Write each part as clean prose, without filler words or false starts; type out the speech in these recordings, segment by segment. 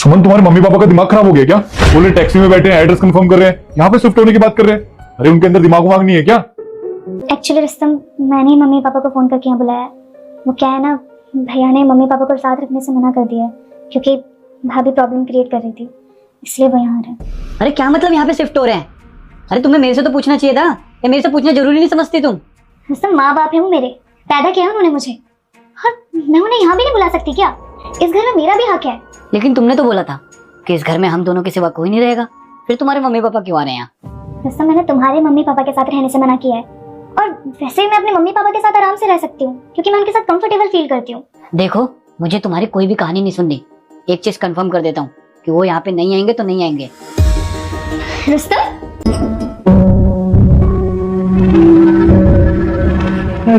सुमन, तुम्हारे mummy papa का दिमाग खराब हो गया क्या? बोले टैक्सी में बैठे हैं, एड्रेस कंफर्म कर रहे हैं, यहाँ पे शिफ्ट होने की बात कर रहे हैं। अरे उनके अंदर दिमाग वाग नहीं है क्या? एक्चुअली रुस्तम, मैंने ही मम्मी पापा को फोन करके यहाँ बुलाया। वो क्या है ना, भैया ने मम्मी पापा को साथ रखने से मना कर दिया क्योंकि भाभी प्रॉब्लम क्रिएट कर रही थी, इसलिए वो यहाँ आ रहे हैं। अरे क्या मतलब यहाँ पे शिफ्ट हो रहे हैं? अरे तुम्हें मेरे से तो पूछना चाहिए था, या मेरे से पूछना जरूरी नहीं समझती तुम? रुस्तम, माँ बाप है वो मेरे, पैदा किया उन्होंने मुझे, और मैं उन्हें यहाँ भी नहीं बुला सकती क्या? इस घर में मेरा भी हक है। लेकिन तुमने तो बोला था कि इस घर में हम दोनों के सिवा कोई नहीं रहेगा, फिर तुम्हारे मम्मी पापा क्यों आ रहे हैं यहाँ? रुस्तम, मैंने तुम्हारे मम्मी पापा के साथ रहने से मना किया है, और वैसे ही मैं अपने मम्मी पापा के साथ आराम से रह सकती हूँ क्योंकि मैं उनके साथ कंफर्टेबल फील करती हूँ। देखो, मुझे तुम्हारी कोई भी कहानी नहीं सुननी। एक चीज कंफर्म कर देता हूँ कि वो यहाँ पे नहीं आएंगे तो नहीं आएंगे। रुस्तम,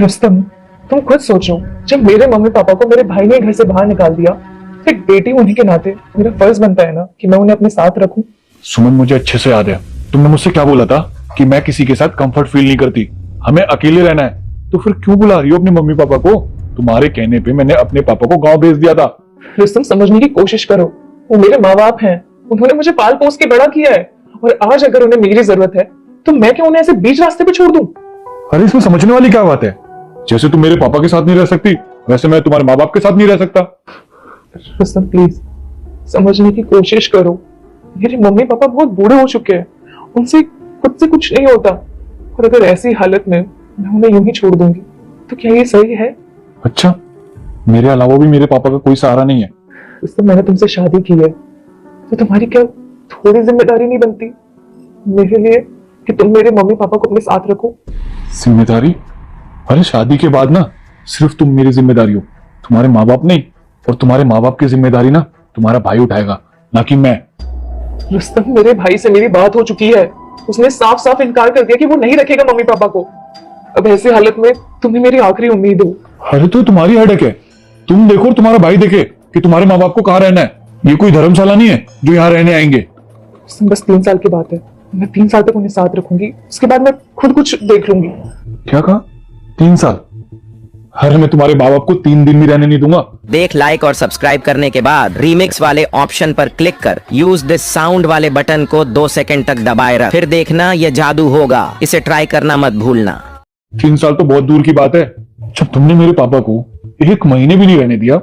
रुस्तम, तुम खुद सोचो, जब मेरे मम्मी पापा को मेरे भाई ने घर से बाहर निकाल दिया, तो एक बेटी होने के नाते मेरा फर्ज बनता है ना कि मैं उन्हें अपने साथ रखूं। सुमन, मुझे अच्छे से याद है, तुमने मुझसे क्या बोला था कि मैं किसी के साथ कंफर्ट फील नहीं करती, हमें अकेले रहना है। तो फिर क्यों बुला रही हो अपने मम्मी पापा को? तुम्हारे कहने पे मैंने अपने पापा को गांव भेज दिया था। रुस्तम, समझने की कोशिश करो, वो मेरे माँ बाप हैं, उन्होंने मुझे पाल पोस के बड़ा किया है, और आज अगर उन्हें मेरी जरूरत है तो मैं क्यों उन्हें ऐसे बीच रास्ते पे छोड़ दूं? अरे इसमें समझने वाली क्या बात है? जैसे तुम मेरे पापा के साथ नहीं रह सकती, वैसे मैं तुम्हारे माँ बाप के साथ नहीं रह सकता। रुस्तम, प्लीज समझने की कोशिश करो। मेरे मम्मी पापा बहुत बूढ़े हो चुके हैं, उनसे खुद से कुछ नहीं होता, और अगर ऐसी हालत में मैं उन्हें यूं ही छोड़ दूंगी तो क्या ये सही है? अच्छा, मेरे अलावा भी मेरे पापा का कोई सहारा नहीं है? रुस्तम, मैंने तुमसे शादी की है, तो तुम्हारी क्या थोड़ी जिम्मेदारी नहीं बनती मेरे लिए कि तुम मेरे मम्मी पापा को अपने साथ रखो? जिम्मेदारी? अरे शादी के बाद ना सिर्फ तुम मेरी जिम्मेदारी हो, तुम्हारे माँ बाप नहीं। और तुम्हारे माँ बाप की जिम्मेदारी ना तुम्हारा भाई उठाएगा, ना कि मैं। रुस्तम, मेरे भाई से मेरी बात हो चुकी है, उसने साफ साफ इनकार कर दिया कि वो नहीं रखेगा मम्मी पापा को। अब ऐसी हालत में तुम्हें मेरी आखिरी उम्मीद हो। अरे तो तुम्हारी हेडेक है, तुम देखो और तुम्हारा भाई देखे कि तुम्हारे माँ बाप को कहाँ रहना है। ये कोई धर्मशाला नहीं है जो यहाँ रहने आएंगे। रुस्तम, बस 3 साल की बात है, मैं 3 साल तक उन्हें साथ रखूंगी, उसके बाद मैं खुद कुछ देख लूंगी। क्या कहा? 3 साल? अरे मैं तुम्हारे माँ बाप को 3 दिन भी रहने नहीं दूंगा। देख, लाइक और सब्सक्राइब करने के बाद रीमिक्स वाले ऑप्शन पर क्लिक कर यूज दिस साउंड वाले बटन को 2 सेकंड तक दबाए रख, फिर देखना ये जादू होगा। इसे ट्राई करना मत भूलना। 3 साल तो बहुत दूर की बात है। जब तुमने मेरे पापा को 1 महीने भी नहीं रहने दिया